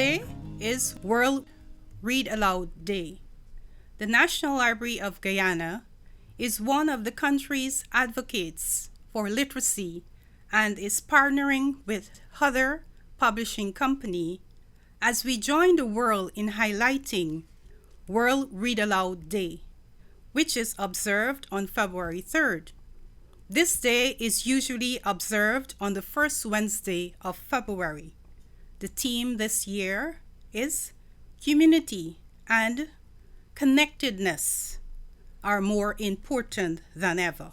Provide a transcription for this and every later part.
Today is World Read Aloud Day. The National Library of Guyana is one of the country's advocates for literacy and is partnering with other publishing companies as we join the world in highlighting World Read Aloud Day, which is observed on February 3rd. This day is usually observed on the first Wednesday of February. The theme this year is community and connectedness are more important than ever.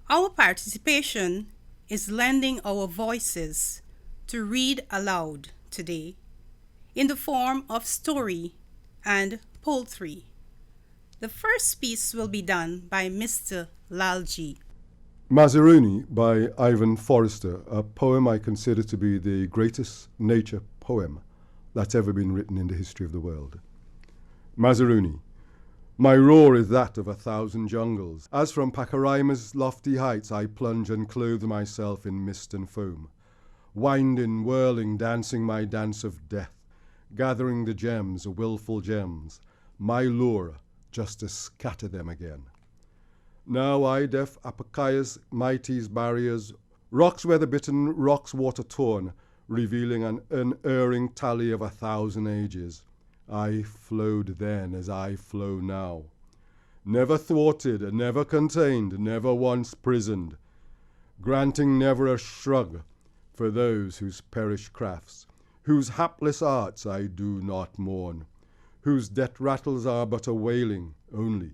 Our participation is lending our voices to read aloud today in the form of story and poetry. The first piece will be done by Mr. Lalji. Mazaruni by Ivan Forrester, a poem I consider to be the greatest nature poem that's ever been written in the history of the world. Mazaruni. My roar is that of 1,000 jungles. As from Pakaraima's lofty heights I plunge and clothe myself in mist and foam, winding, whirling, dancing my dance of death, gathering the gems, willful gems, my lure, just to scatter them again. Now I, deaf Apakaya's mighty's barriers, rocks weather-bitten, rocks water-torn, revealing an unerring tally of 1,000 ages. I flowed then as I flow now, never thwarted, never contained, never once prisoned, granting never a shrug for those whose perished crafts, whose hapless arts I do not mourn, whose death rattles are but a wailing only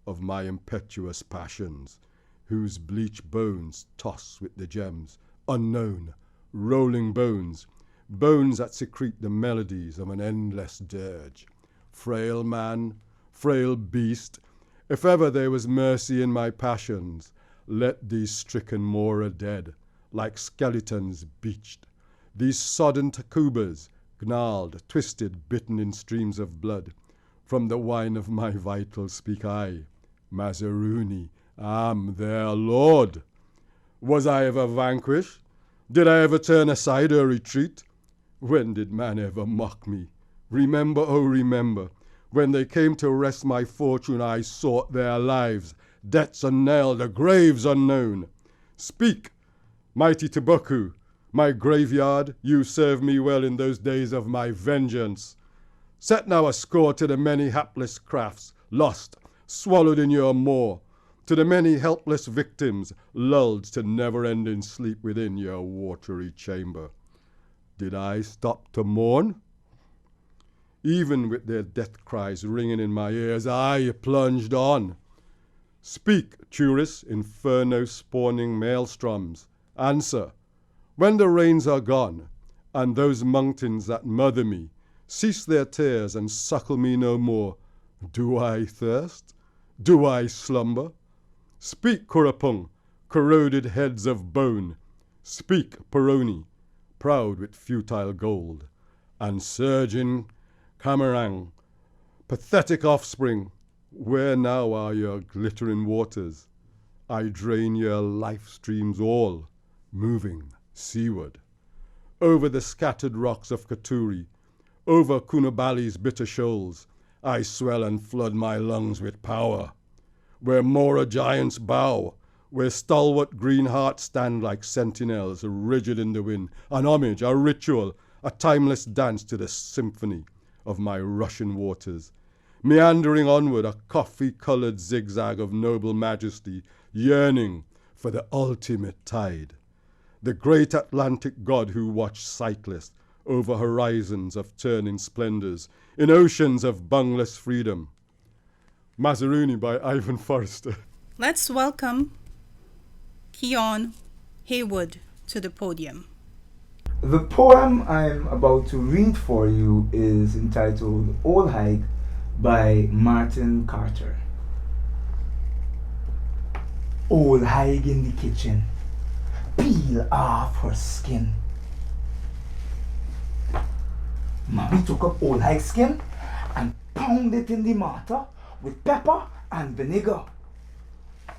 of my impetuous passions, whose bleached bones toss with the gems, unknown, rolling bones, bones that secrete the melodies of an endless dirge. Frail man, frail beast, if ever there was mercy in my passions, let these stricken Mora dead, like skeletons beached, these sodden Tacubas, gnarled, twisted, bitten in streams of blood. From the wine of my vitals speak I, Mazaruni, am their lord. Was I ever vanquished? Did I ever turn aside or retreat? When did man ever mock me? Remember, oh remember, when they came to wrest my fortune I sought their lives, debts unnailed, the graves unknown. Speak, mighty Tibuku, my graveyard, you served me well in those days of my vengeance. Set now a score to the many hapless crafts, lost, swallowed in your maw, to the many helpless victims, lulled to never-ending sleep within your watery chamber. Did I stop to mourn? Even with their death cries ringing in my ears, I plunged on. Speak, tourists, inferno-spawning maelstroms. Answer, when the rains are gone, and those mountains that mother me cease their tears and suckle me no more, do I thirst? Do I slumber? Speak, Kurapung, corroded heads of bone. Speak, Peroni, proud with futile gold. And surging Camarang, pathetic offspring, where now are your glittering waters? I drain your life streams all, moving seaward. Over the scattered rocks of Katuri, over Kunabali's bitter shoals, I swell and flood my lungs with power. Where Mora giants bow, where stalwart green hearts stand like sentinels, rigid in the wind, an homage, a ritual, a timeless dance to the symphony of my rushing waters. Meandering onward, a coffee-colored zigzag of noble majesty, yearning for the ultimate tide. The great Atlantic god who watched sightless over horizons of turning splendors, in oceans of boundless freedom. Mazaruni by Ivan Forrester. Let's welcome Keon Haywood to the podium. The poem I'm about to read for you is entitled Old Hike by Martin Carter. Old Hike in the kitchen, peel off her skin. Mommy took up Old Hike skin and pounded it in the mortar with pepper and vinegar.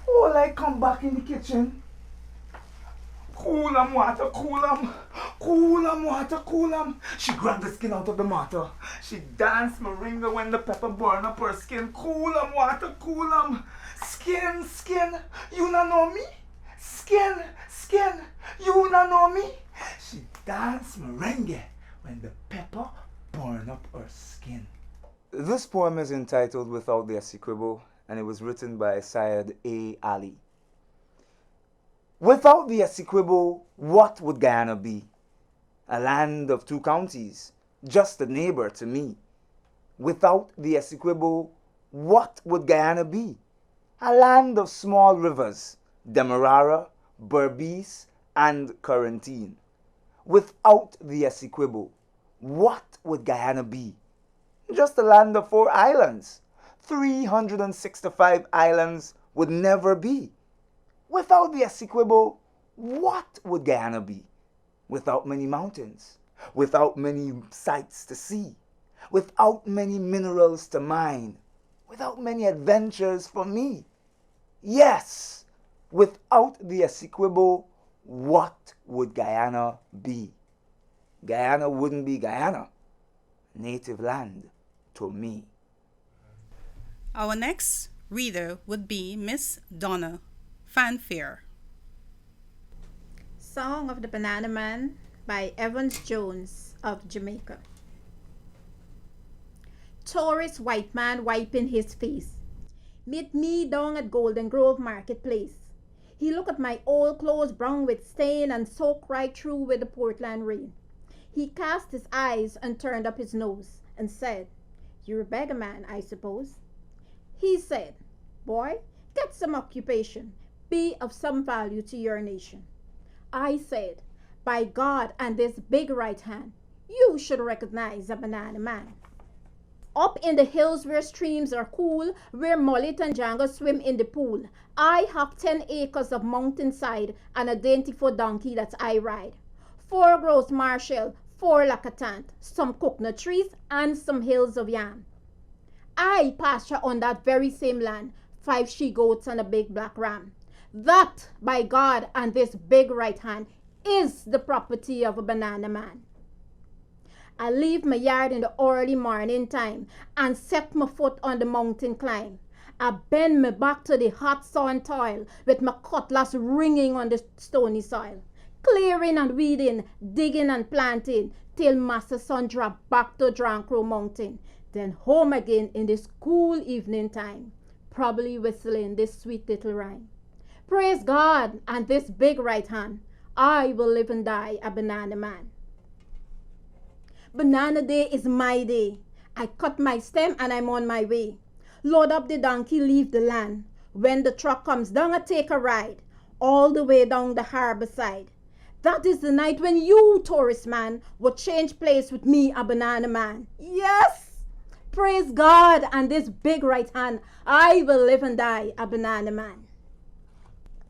Old Hike come back in the kitchen. Cool 'em water, cool 'em. Cool 'em, water, cool 'em. She grabbed the skin out of the water. She danced moringa when the pepper burned up her skin. Cool 'em, water, cool 'em. Skin, skin, you not know me? Skin, skin, you not know me? She danced merengue when the pepper burned up her skin. This poem is entitled Without the Essequibo, and it was written by Syed A. Ali. Without the Essequibo, what would Guyana be? A land of two counties, just a neighbor to me. Without the Essequibo, what would Guyana be? A land of small rivers, Demerara, Berbice, and Corentyne. Without the Essequibo, what would Guyana be? Just a land of 4 islands. 365 islands would never be. Without the Essequibo, what would Guyana be? Without many mountains, without many sights to see, without many minerals to mine, without many adventures for me. Yes, without the Essequibo, what would Guyana be? Guyana wouldn't be Guyana, native land to me. Our next reader would be Miss Donna. Fanfare. Song of the Banana Man by Evans Jones of Jamaica. Tourist white man wiping his face. Meet me down at Golden Grove Marketplace. He looked at my old clothes brown with stain and soaked right through with the Portland rain. He cast his eyes and turned up his nose and said, "You're a beggar man, I suppose." He said, "Boy, get some occupation. Be of some value to your nation." I said, "By God and this big right hand, you should recognize a banana man." Up in the hills where streams are cool, where mullet and jango swim in the pool, I have 10 acres of mountainside and a dainty for donkey that I ride. 4 gross marshal, 4 lacatant, some coconut trees, and some hills of yam. I pasture on that very same land 5 she-goats and a big black ram. That, by God and this big right hand, is the property of a banana man. I leave my yard in the early morning time and set my foot on the mountain climb. I bend my back to the hot sun toil with my cutlass ringing on the stony soil. Clearing and weeding, digging and planting, till Master Sun drop back to Drancrow Mountain. Then home again in this cool evening time, probably whistling this sweet little rhyme. Praise God and this big right hand, I will live and die a banana man. Banana day is my day. I cut my stem and I'm on my way. Load up the donkey, leave the land. When the truck comes down, I take a ride all the way down the harbor side. That is the night when you, tourist man, will change place with me, a banana man. Yes! Praise God and this big right hand, I will live and die a banana man.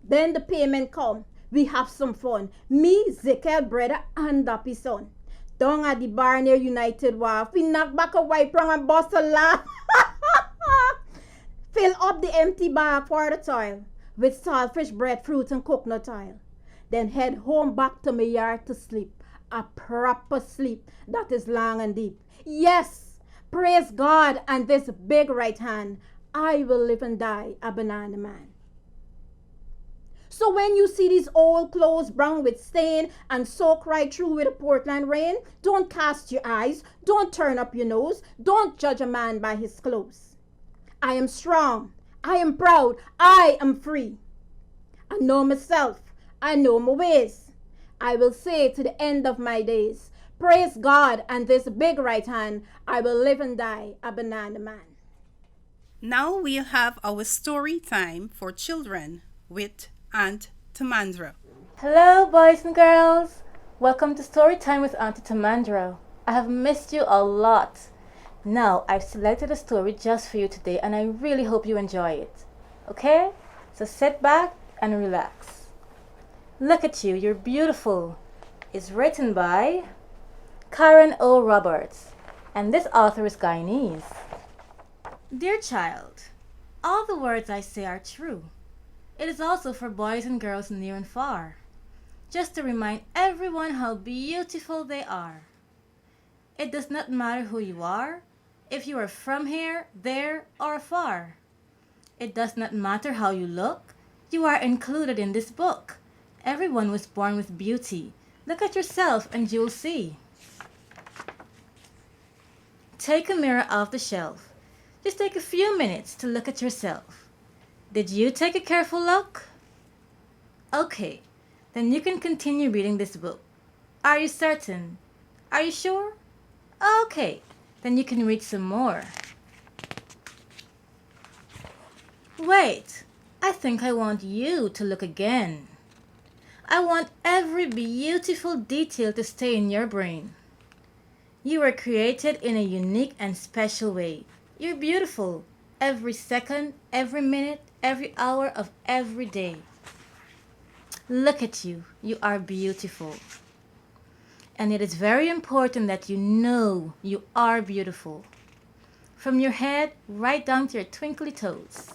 Then the payment come. We have some fun. Me, Zekel, brother, and Dappy son. Down at the bar near United Wharf, we knock back a white prong and bust a laugh. Fill up the empty bag for the toil with saltfish, breadfruit, and coconut oil. Then head home back to my yard to sleep. A proper sleep that is long and deep. Yes, praise God and this big right hand, I will live and die a banana man. So when you see these old clothes brown with stain and soak right through with a Portland rain, don't cast your eyes, don't turn up your nose, don't judge a man by his clothes. I am strong, I am proud, I am free. I know myself, I know my ways. I will say to the end of my days, praise God and this big right hand, I will live and die a banana man. Now we'll have our story time for children with Aunt Tamandra. Hello, boys and girls. Welcome to Story Time with Auntie Tamandra. I have missed you a lot. Now, I've selected a story just for you today, and I really hope you enjoy it. Okay? So sit back and relax. Look at you, you're beautiful. It's written by Karen O. Roberts, and this author is Guyanese. Dear child, all the words I say are true. It is also for boys and girls near and far. just to remind everyone how beautiful they are. It does not matter who you are, if you are from here, there, or far. It does not matter how you look, you are included in this book. Everyone was born with beauty. Look at yourself and you'll see. Take a mirror off the shelf. Just take a few minutes to look at yourself. Did you take a careful look? Okay, then you can continue reading this book. Are you certain? Are you sure? Okay, then you can read some more. Wait, I think I want you to look again. I want every beautiful detail to stay in your brain. You were created in a unique and special way. You're beautiful every second, every minute, every hour of every day. Look at you. You are beautiful. And it is very important that you know you are beautiful. From your head right down to your twinkly toes.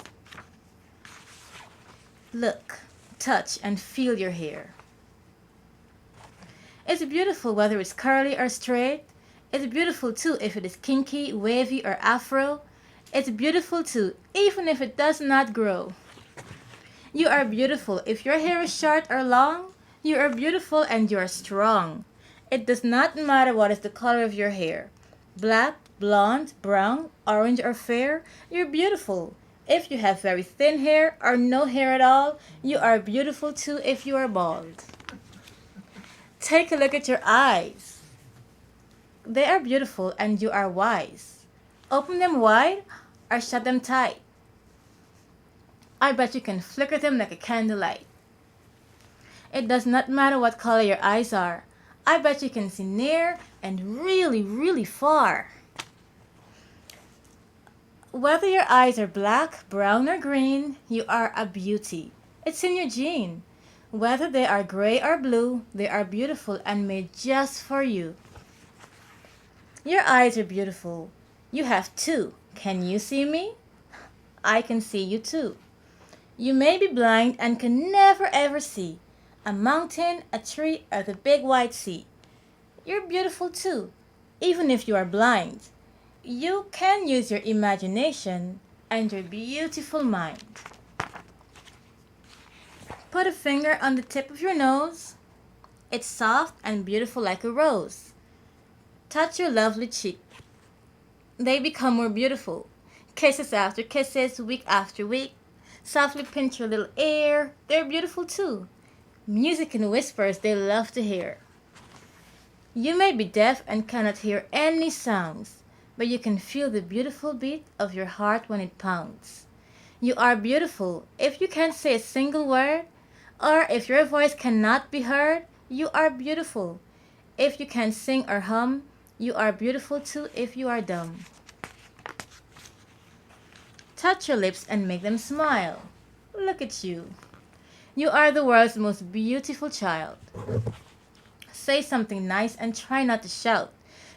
Look, touch, and feel your hair. It's beautiful whether it's curly or straight. It's beautiful too if it is kinky, wavy, or afro. It's beautiful too even if it does not grow. You are beautiful if your hair is short or long. You are beautiful and you are strong. It does not matter what is the color of your hair. Black, blonde, brown, orange, or fair. You're beautiful. If you have very thin hair or no hair at all, you are beautiful too if you are bald. Take a look at your eyes. They are beautiful and you are wise. Open them wide or shut them tight. I bet you can flicker them like a candlelight. It does not matter what color your eyes are. I bet you can see near and really, really far. Whether your eyes are black, brown, or green, you are a beauty. It's in your gene. Whether they are gray or blue, they are beautiful and made just for you. Your eyes are beautiful. You have two. Can you see me? I can see you too. You may be blind and can never ever see a mountain, a tree, or the big white sea. You're beautiful too, even if you are blind. You can use your imagination and your beautiful mind. Put a finger on the tip of your nose. It's soft and beautiful like a rose. Touch your lovely cheek. They become more beautiful. Kisses after kisses, week after week. Softly pinch your little ear. They're beautiful too. Music and whispers they love to hear. You may be deaf and cannot hear any sounds, but you can feel the beautiful beat of your heart when it pounds. You are beautiful. If you can't say a single word, or if your voice cannot be heard, you are beautiful. If you can sing or hum, you are beautiful too if you are dumb. Touch your lips and make them smile. Look at you. You are the world's most beautiful child. Say something nice and try not to shout.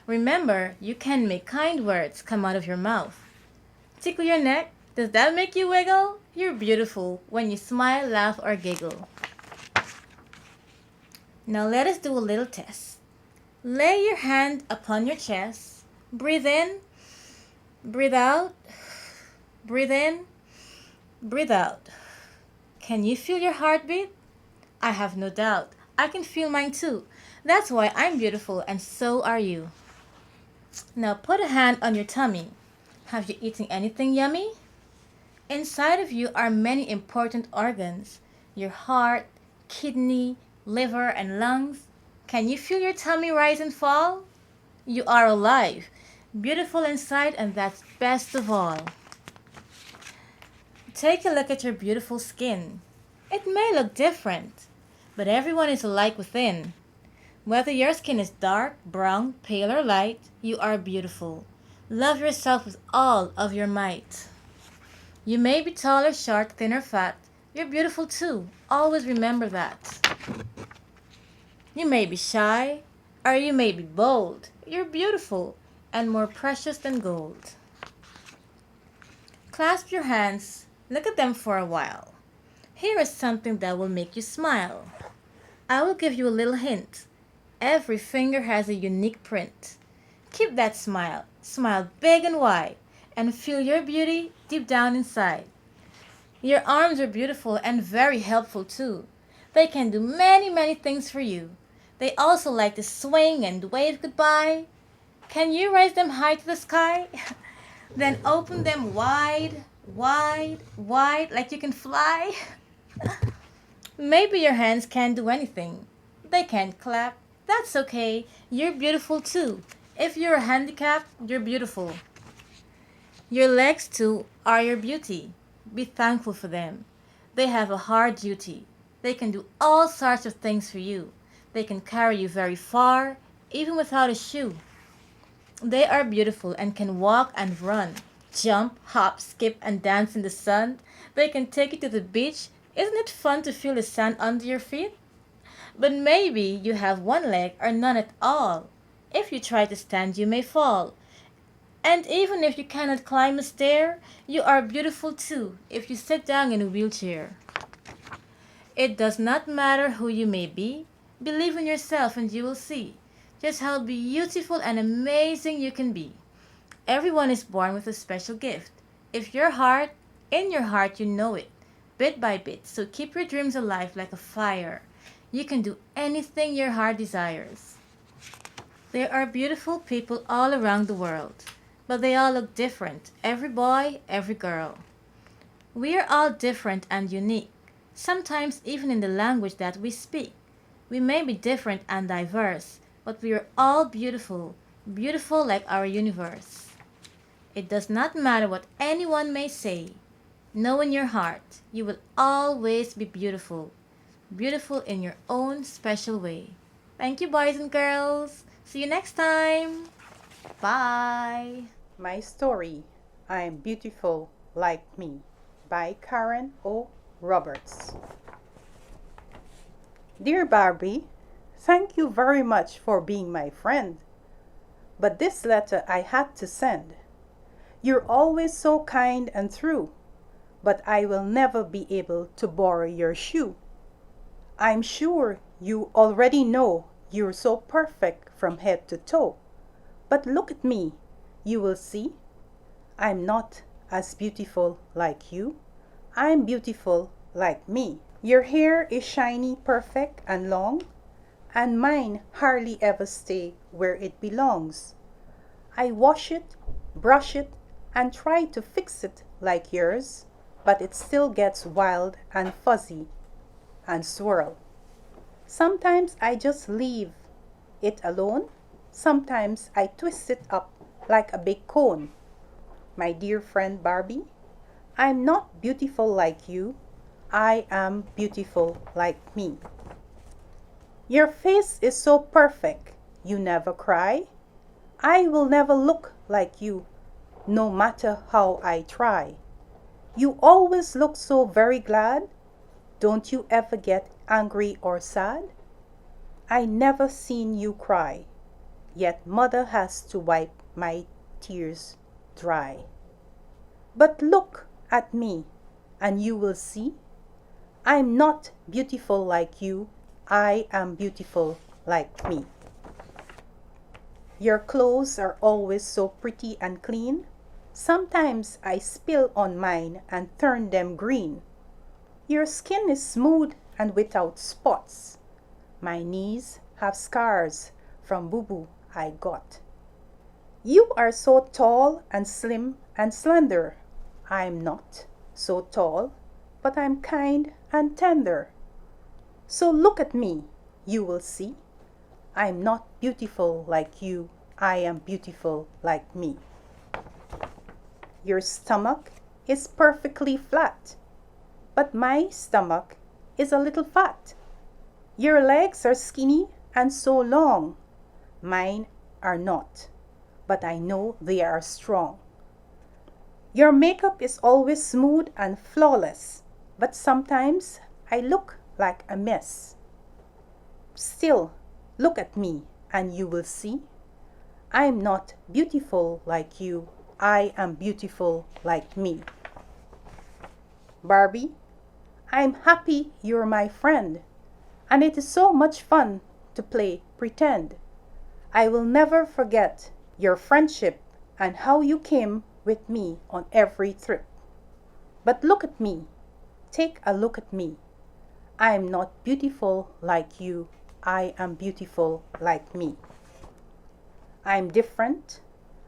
Remember, you can make kind words come out of your mouth. Tickle your neck. Does that make you wiggle? You're beautiful when you smile, laugh, or giggle. Now let us do a little test. Lay your hand upon your chest. Breathe in. Breathe out. Breathe in. Breathe out. Can you feel your heartbeat? I have no doubt. I can feel mine too. That's why I'm beautiful and so are you. Now put a hand on your tummy. Have you eaten anything yummy? Inside of you are many important organs. Your heart, kidney, liver, and lungs. Can you feel your tummy rise and fall? You are alive, beautiful inside, and that's best of all. Take a look at your beautiful skin. It may look different, but everyone is alike within. Whether your skin is dark, brown, pale, or light, you are beautiful. Love yourself with all of your might. You may be tall or short, thin or fat. You're beautiful too. Always remember that. You may be shy, or you may be bold. You're beautiful and more precious than gold. Clasp your hands. Look at them for a while. Here is something that will make you smile. I will give you a little hint. Every finger has a unique print. Keep that smile. Smile big and wide. And feel your beauty deep down inside. Your arms are beautiful and very helpful too. They can do many, many things for you. They also like to swing and wave goodbye. Can you raise them high to the sky? Then open them wide, wide, wide, like you can fly. Maybe your hands can't do anything. They can't clap. That's okay. You're beautiful too. If you're handicapped, you're beautiful. Your legs too are your beauty. Be thankful for them. They have a hard duty. They can do all sorts of things for you. They can carry you very far, even without a shoe. They are beautiful and can walk and run, jump, hop, skip, and dance in the sun. They can take you to the beach. Isn't it fun to feel the sand under your feet? But maybe you have one leg or none at all. If you try to stand, you may fall. And even if you cannot climb a stair, you are beautiful too if you sit down in a wheelchair. It does not matter who you may be. Believe in yourself and you will see just how beautiful and amazing you can be. Everyone is born with a special gift. If in your heart you know it, bit by bit, so keep your dreams alive like a fire. You can do anything your heart desires. There are beautiful people all around the world, but they all look different, every boy, every girl. We are all different and unique, sometimes even in the language that we speak. We may be different and diverse, but we are all beautiful, beautiful like our universe. It does not matter what anyone may say. Know in your heart, you will always be beautiful, beautiful in your own special way. Thank you, boys and girls. See you next time. Bye. My story, I'm Beautiful Like Me, by Karen O. Roberts. Dear Barbie, thank you very much for being my friend. But this letter I had to send. You're always so kind and true, but I will never be able to borrow your shoe. I'm sure you already know you're so perfect from head to toe. But look at me, you will see. I'm not as beautiful like you. I'm beautiful like me. Your hair is shiny, perfect, and long, and mine hardly ever stay where it belongs. I wash it, brush it, and try to fix it like yours, but it still gets wild and fuzzy and swirl. Sometimes I just leave it alone. Sometimes I twist it up like a big cone. My dear friend Barbie, I'm not beautiful like you. I am beautiful like me. Your face is so perfect. You never cry. I will never look like you, no matter how I try. You always look so very glad. Don't you ever get angry or sad? I never seen you cry, yet mother has to wipe my tears dry. But look at me, and you will see, I'm not beautiful like you, I am beautiful like me. Your clothes are always so pretty and clean. Sometimes I spill on mine and turn them green. Your skin is smooth and without spots. My knees have scars from boo-boo I got. You are so tall and slim and slender. I'm not so tall, but I'm kind and tender. So look at me, you will see. I'm not beautiful like you, I am beautiful like me. Your stomach is perfectly flat, but my stomach is a little fat. Your legs are skinny and so long. Mine are not, but I know they are strong. Your makeup is always smooth and flawless, but sometimes I look like a mess. Still, look at me and you will see. I'm not beautiful like you, I am beautiful like me. Barbie, I'm happy you're my friend, And it is so much fun to play pretend. I will never forget your friendship and how you came with me on every trip. But look at me. Take a look at me. I am not beautiful like you. I am beautiful like me. I am different,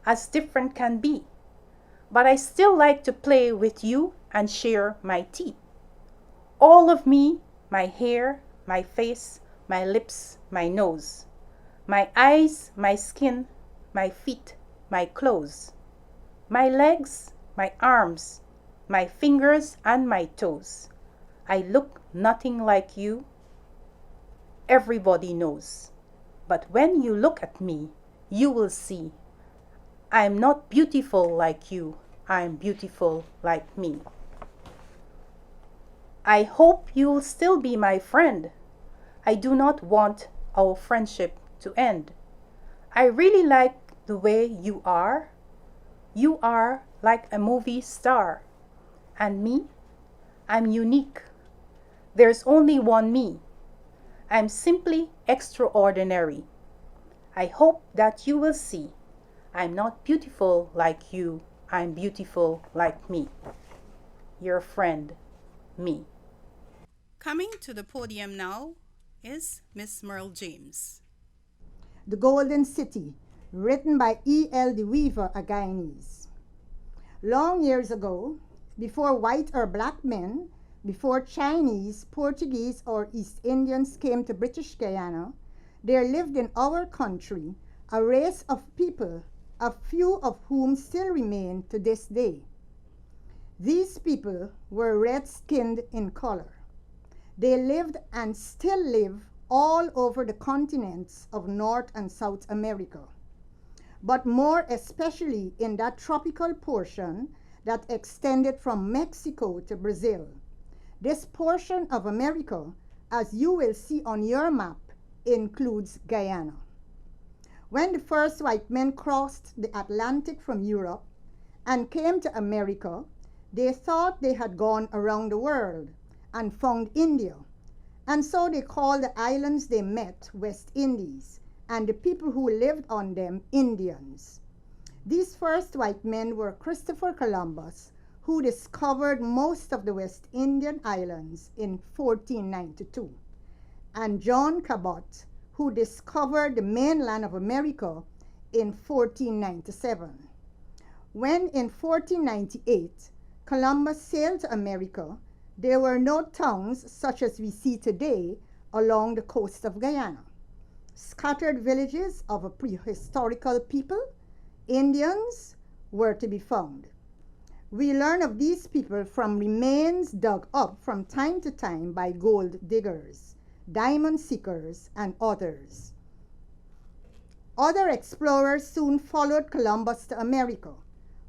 as different can be. But I still like to play with you and share my tea. All of me, my hair, my face, my lips, my nose, my eyes, my skin, my feet, my clothes, my legs, my arms, my fingers and my toes. I look nothing like you. Everybody knows. But when you look at me, you will see I am not beautiful like you. I am beautiful like me. I hope you will still be my friend. I do not want our friendship to end. I really like the way you are. You are like a movie star. And me? I'm unique. There's only one me. I'm simply extraordinary. I hope that you will see I'm not beautiful like you. I'm beautiful like me. Your friend, me. Coming to the podium now is Miss Merle James. The Golden City, written by E.L. de Weaver, a Guyanese. Long years ago, before white or black men, before Chinese, Portuguese, or East Indians came to British Guyana, there lived in our country a race of people, a few of whom still remain to this day. These people were red-skinned in color. They lived and still live all over the continents of North and South America, but more especially in that tropical portion that extended from Mexico to Brazil. This portion of America, as you will see on your map, includes Guyana. When the first white men crossed the Atlantic from Europe and came to America, they thought they had gone around the world and found India. And so they called the islands they met West Indies, and the people who lived on them Indians. These first white men were Christopher Columbus, who discovered most of the West Indian islands in 1492, and John Cabot, who discovered the mainland of America in 1497. When in 1498 Columbus sailed to America, there were no towns such as we see today along the coast of Guyana. Scattered villages of a prehistorical people, Indians, were to be found. We learn of these people from remains dug up from time to time by gold diggers, diamond seekers, and others. Other explorers soon followed Columbus to America,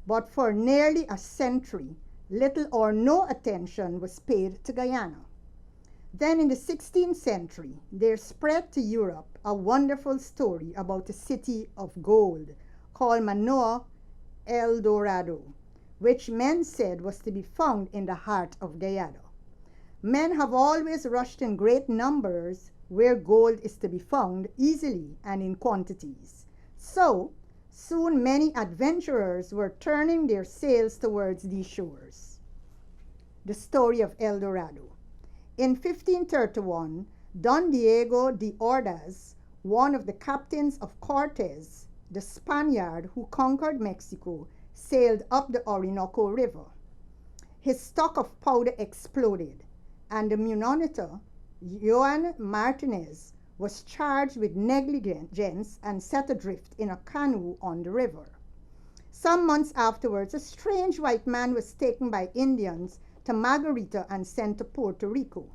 but for nearly a century, little or no attention was paid to Guyana. Then in the 16th century, there spread to Europe a wonderful story about a city of gold called Manoa El Dorado, which men said was to be found in the heart of Guyana. Men have always rushed in great numbers where gold is to be found easily and in quantities. So, soon many adventurers were turning their sails towards these shores. The story of El Dorado. In 1531, Don Diego de Ordaz, one of the captains of Cortes, the Spaniard who conquered Mexico, sailed up the Orinoco River. His stock of powder exploded, and the monitor, Juan Martinez, was charged with negligence and set adrift in a canoe on the river. Some months afterwards, a strange white man was taken by Indians to Margarita and sent to Puerto Rico.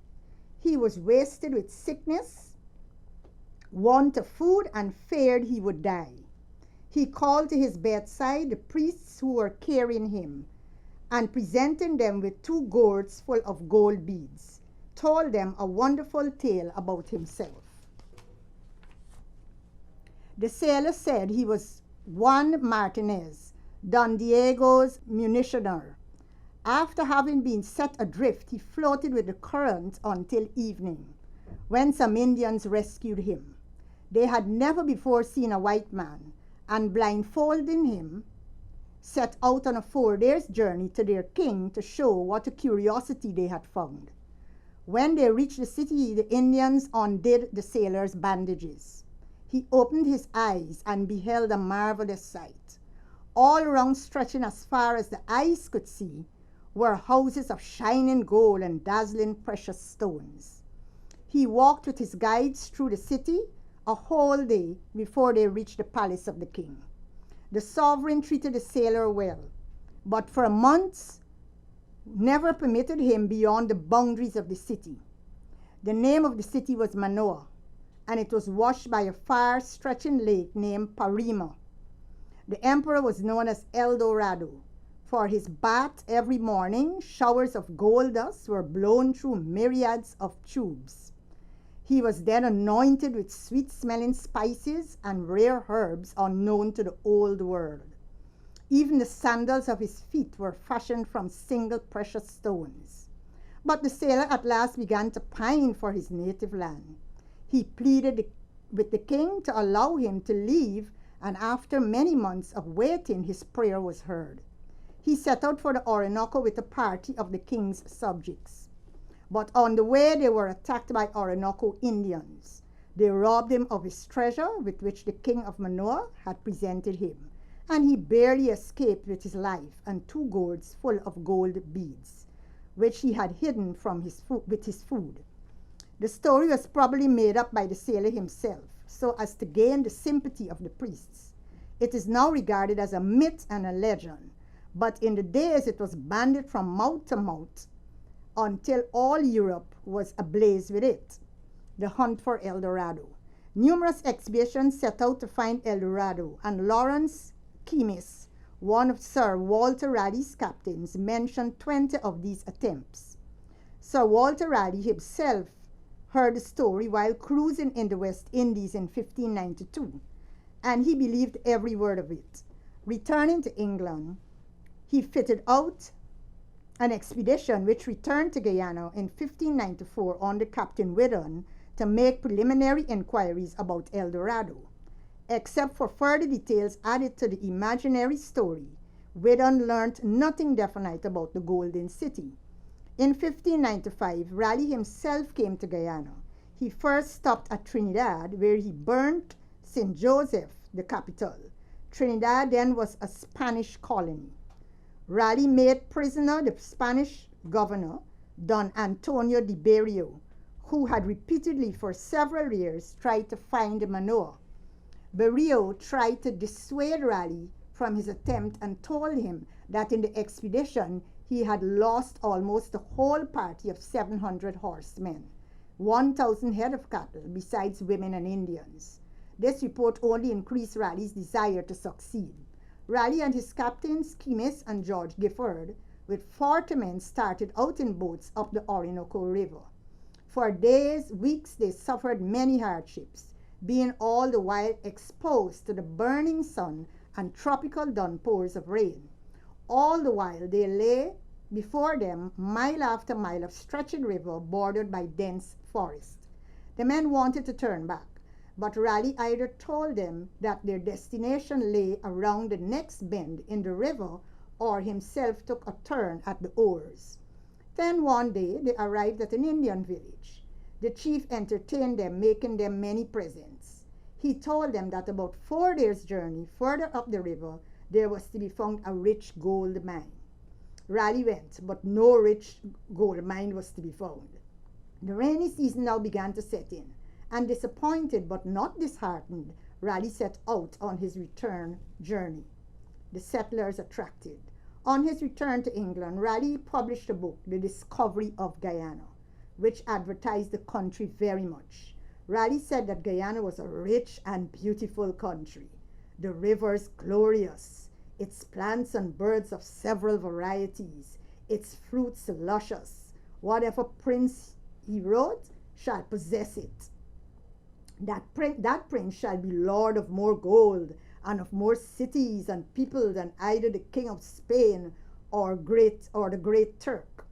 He was wasted with sickness, want of food, and feared he would die. He called to his bedside the priests who were carrying him, and presenting them with 2 gourds full of gold beads, told them a wonderful tale about himself. The sailor said he was Juan Martinez, Don Diego's munitioner. After having been set adrift, he floated with the current until evening. when some Indians rescued him. They had never before seen a white man, and blindfolding him, set out on a 4 days journey to their king to show what a curiosity they had found. When they reached the city, the Indians undid the sailor's bandages. He opened his eyes and beheld a marvelous sight. All around, stretching as far as the eyes could see, were houses of shining gold and dazzling precious stones. He walked with his guides through the city a whole day before they reached the palace of the king. The sovereign treated the sailor well, but for months never permitted him beyond the boundaries of the city. The name of the city was Manoa, and it was washed by a far-stretching lake named Parima. The emperor was known as El Dorado. For his bath every morning, showers of gold dust were blown through myriads of tubes. He was then anointed with sweet-smelling spices and rare herbs unknown to the old world. Even the sandals of his feet were fashioned from single precious stones. But the sailor at last began to pine for his native land. He pleaded with the king to allow him to leave, and after many months of waiting, his prayer was heard. He set out for the Orinoco with a party of the king's subjects. But on the way, they were attacked by Orinoco Indians. They robbed him of his treasure, with which the king of Manoa had presented him, and he barely escaped with his life and 2 gourds full of gold beads, which he had hidden from with his food. The story was probably made up by the sailor himself, so as to gain the sympathy of the priests. It is now regarded as a myth and a legend, but in the days it was bandied from mouth to mouth until all Europe was ablaze with it. The hunt for El Dorado. Numerous expeditions set out to find El Dorado, and Lawrence Keymis, one of Sir Walter Raleigh's captains, mentioned 20 of these attempts. Sir Walter Raleigh himself heard the story while cruising in the West Indies in 1592, and he believed every word of it. Returning to England, he fitted out an expedition which returned to Guyana in 1594 under Captain Whiddon to make preliminary inquiries about El Dorado. Except for further details added to the imaginary story, Whiddon learned nothing definite about the Golden City. In 1595, Raleigh himself came to Guyana. He first stopped at Trinidad, where he burnt St. Joseph, the capital. Trinidad then was a Spanish colony. Raleigh made prisoner the Spanish governor, Don Antonio de Berrio, who had repeatedly for several years tried to find Manoa. Berrio tried to dissuade Raleigh from his attempt and told him that in the expedition he had lost almost the whole party of 700 horsemen, 1,000 head of cattle, besides women and Indians. This report only increased Raleigh's desire to succeed. Raleigh and his captains, Keymis and George Gifford, with 40 men, started out in boats up the Orinoco River. For days, weeks, they suffered many hardships, being all the while exposed to the burning sun and tropical downpours of rain. All the while, they lay before them mile after mile of stretching river bordered by dense forest. The men wanted to turn back, but Raleigh either told them that their destination lay around the next bend in the river, or himself took a turn at the oars. Then one day they arrived at an Indian village. The chief entertained them, making them many presents. He told them that about 4 days' journey further up the river there was to be found a rich gold mine. Raleigh went, but no rich gold mine was to be found. The rainy season now began to set in, and disappointed but not disheartened, Raleigh set out on his return journey. The settlers attracted. On his return to England, Raleigh published a book, The Discovery of Guyana, which advertised the country very much. Raleigh said that Guyana was a rich and beautiful country, the rivers glorious, its plants and birds of several varieties, its fruits luscious. Whatever prince he wrote shall possess it. That prince shall be lord of more gold and of more cities and people than either the king of Spain or the great Turk.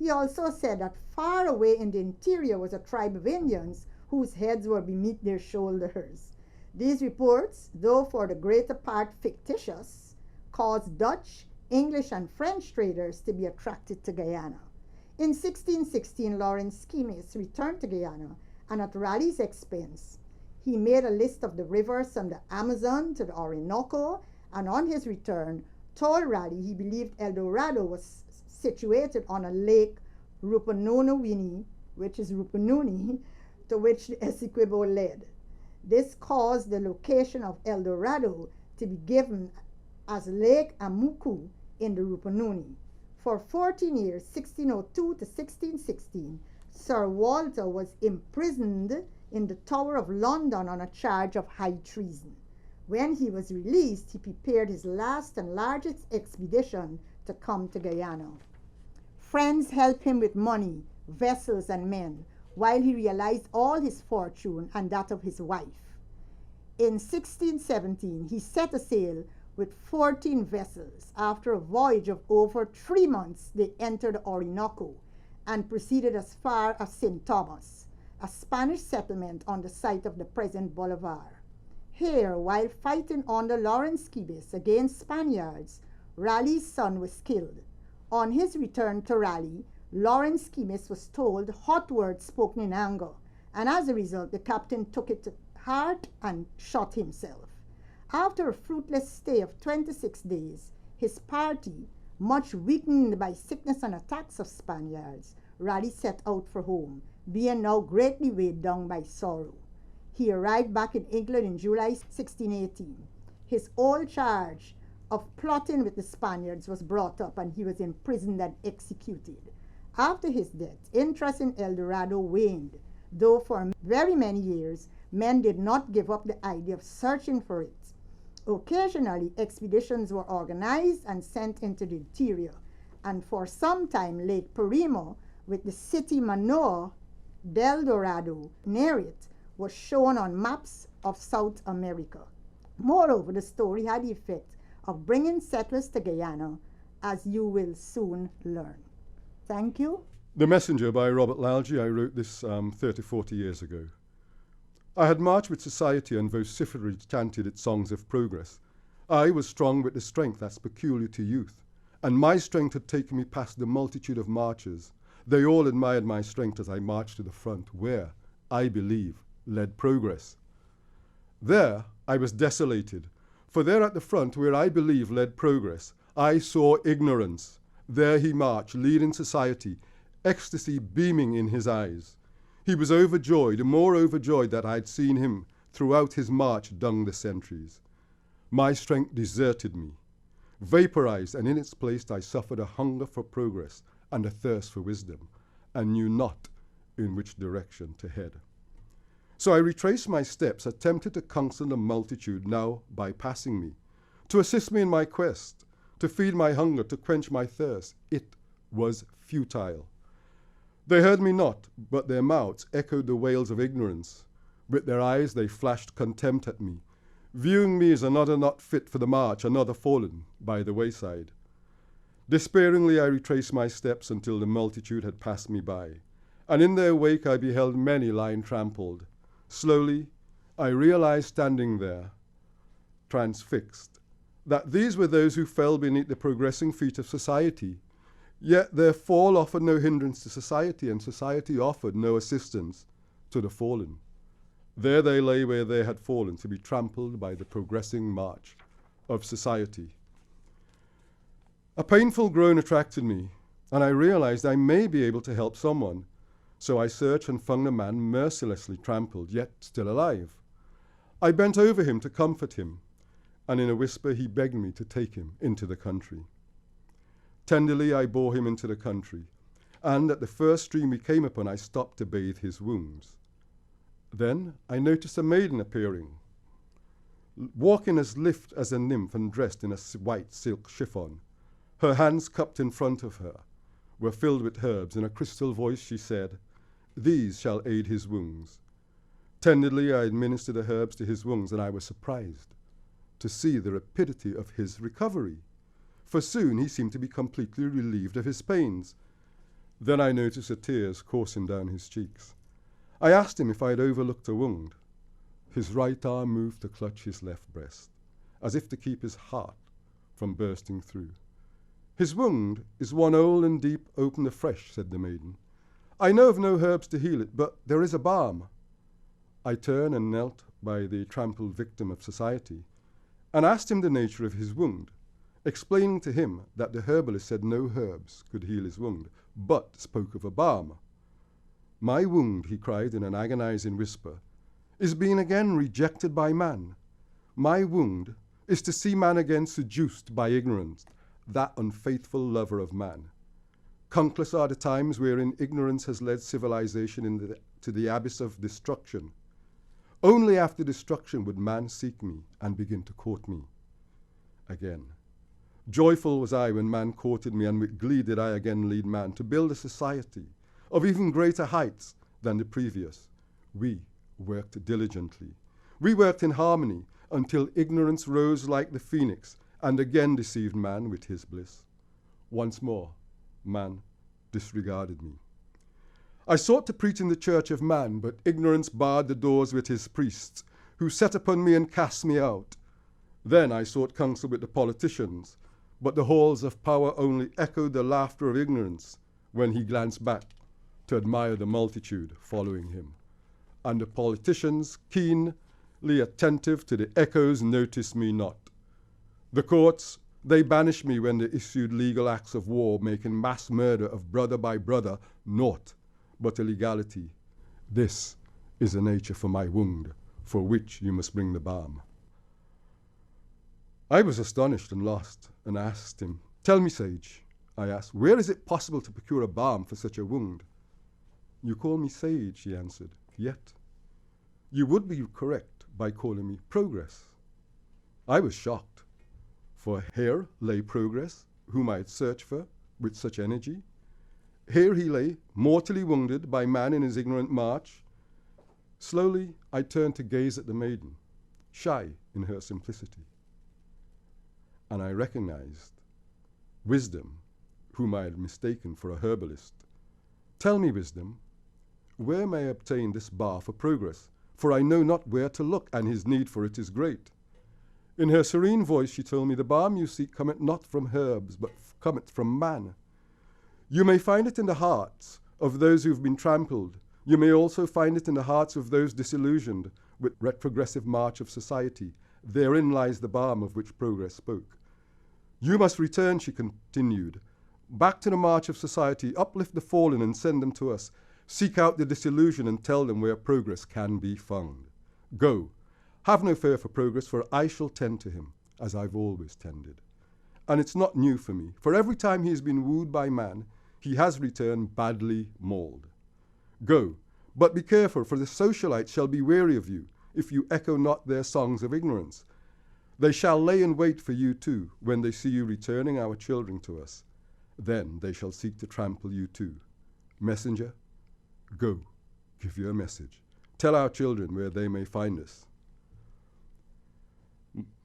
He also said that far away in the interior was a tribe of Indians whose heads were beneath their shoulders. These reports, though for the greater part fictitious, caused Dutch, English, and French traders to be attracted to Guyana. In 1616, Lawrence Keymis returned to Guyana, and at Raleigh's expense, he made a list of the rivers from the Amazon to the Orinoco, and on his return, told Raleigh he believed El Dorado was situated on a lake Rupununi, which is Rupununi, to which the Essequibo led. This caused the location of El Dorado to be given as Lake Amuku in the Rupununi. For 14 years, 1602 to 1616, Sir Walter was imprisoned in the Tower of London on a charge of high treason. When he was released, he prepared his last and largest expedition to come to Guyana. Friends helped him with money, vessels, and men, while he realized all his fortune and that of his wife. In 1617, he set sail with 14 vessels. After a voyage of over 3 months, they entered the Orinoco and proceeded as far as St. Thomas, a Spanish settlement on the site of the present Bolivar. Here, while fighting under Lawrence Keymis against Spaniards, Raleigh's son was killed. On his return to Raleigh, Lawrence Keymis was told hot words spoken in anger, and as a result, the captain took it to heart and shot himself. After a fruitless stay of 26 days, his party, much weakened by sickness and attacks of Spaniards, Raleigh set out for home, being now greatly weighed down by sorrow. He arrived back in England in July 1618. His old charge of plotting with the Spaniards was brought up, and he was imprisoned and executed. After his death, interest in El Dorado waned, though for very many years men did not give up the idea of searching for it. Occasionally, expeditions were organized and sent into the interior, and for some time Lake Parimo, with the city Manoa del Dorado near it, was shown on maps of South America. Moreover, the story had the effect of bringing settlers to Guyana, as you will soon learn. Thank you. The Messenger by Robert Lalgee. I wrote this 40 years ago. I had marched with society and vociferously chanted its songs of progress. I was strong with the strength that's peculiar to youth, and my strength had taken me past the multitude of marchers. They all admired my strength as I marched to the front, where, I believe, led progress. There I was desolated, for there at the front, where I believe led progress, I saw ignorance. There he marched, leading society, ecstasy beaming in his eyes. He was overjoyed, more overjoyed that I had seen him throughout his march down the centuries. My strength deserted me, vaporized, and in its place I suffered a hunger for progress and a thirst for wisdom, and knew not in which direction to head. So I retraced my steps, attempted to counsel the multitude now bypassing me, to assist me in my quest, to feed my hunger, to quench my thirst. It was futile. They heard me not, but their mouths echoed the wails of ignorance. With their eyes they flashed contempt at me, viewing me as another not fit for the march, another fallen by the wayside. Despairingly I retraced my steps until the multitude had passed me by, and in their wake I beheld many lying trampled. Slowly I realized, standing there, transfixed, that these were those who fell beneath the progressing feet of society. Yet their fall offered no hindrance to society, and society offered no assistance to the fallen. There they lay where they had fallen, to be trampled by the progressing march of society. A painful groan attracted me, and I realized I may be able to help someone. So I searched and found a man mercilessly trampled, yet still alive. I bent over him to comfort him, and in a whisper he begged me to take him into the country. Tenderly I bore him into the country, and at the first stream we came upon I stopped to bathe his wounds. Then I noticed a maiden appearing, walking as lithe as a nymph and dressed in a white silk chiffon. Her hands cupped in front of her were filled with herbs. In a crystal voice she said, "These shall aid his wounds." Tenderly I administered the herbs to his wounds, and I was surprised to see the rapidity of his recovery, for soon he seemed to be completely relieved of his pains. Then I noticed the tears coursing down his cheeks. I asked him if I had overlooked a wound. His right arm moved to clutch his left breast, as if to keep his heart from bursting through. His wound is one old and deep, opened afresh, said the maiden. I know of no herbs to heal it, but there is a balm. I turned and knelt by the trampled victim of society, and asked him the nature of his wound, explaining to him that the herbalist said no herbs could heal his wound, but spoke of a balm. My wound, he cried in an agonizing whisper, is being again rejected by man. My wound is to see man again seduced by ignorance, that unfaithful lover of man. Countless are the times wherein ignorance has led civilization to the abyss of destruction. Only after destruction would man seek me and begin to court me again. Joyful was I when man courted me, and with glee did I again lead man to build a society of even greater heights than the previous. We worked diligently. We worked in harmony until ignorance rose like the phoenix and again deceived man with his bliss. Once more, man disregarded me. I sought to preach in the church of man, but ignorance barred the doors with his priests, who set upon me and cast me out. Then I sought counsel with the politicians, but the halls of power only echoed the laughter of ignorance when he glanced back to admire the multitude following him. And the politicians, keenly attentive to the echoes, noticed me not. The courts, they banished me when they issued legal acts of war, making mass murder of brother by brother naught but illegality. This is the nature for my wound, for which you must bring the balm. I was astonished and lost, and asked him, Tell me, sage, I asked, where is it possible to procure a balm for such a wound? You call me sage, he answered, yet you would be correct by calling me progress. I was shocked, for here lay progress, whom I had searched for with such energy. Here he lay, mortally wounded by man in his ignorant march. Slowly I turned to gaze at the maiden, shy in her simplicity. And I recognized Wisdom, whom I had mistaken for a herbalist. Tell me, Wisdom, where may I obtain this bar for progress? For I know not where to look, and his need for it is great. In her serene voice she told me, The balm you seek cometh not from herbs, but cometh from man. You may find it in the hearts of those who have been trampled. You may also find it in the hearts of those disillusioned with retrogressive march of society. Therein lies the balm of which progress spoke. You must return, she continued, back to the march of society, uplift the fallen and send them to us. Seek out the disillusioned and tell them where progress can be found. Go, have no fear for progress, for I shall tend to him, as I've always tended. And it's not new for me, for every time he has been wooed by man, he has returned badly mauled. Go, but be careful, for the socialites shall be weary of you, if you echo not their songs of ignorance. They shall lay in wait for you too, when they see you returning our children to us. Then they shall seek to trample you too. Messenger, go, give your message. Tell our children where they may find us.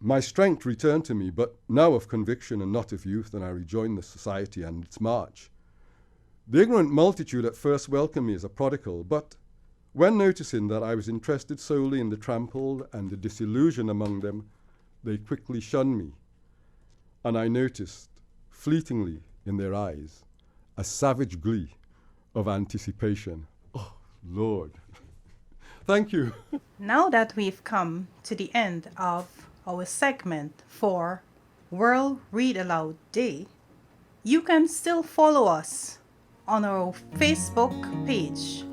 My strength returned to me, but now of conviction and not of youth, and I rejoined the society and its march. The ignorant multitude at first welcomed me as a prodigal, but when noticing that I was interested solely in the trampled and the disillusioned among them, they quickly shunned me, and I noticed, fleetingly in their eyes, a savage glee of anticipation. Oh, Lord. Thank you. Now that we've come to the end of our segment for World Read Aloud Day, you can still follow us on our Facebook page,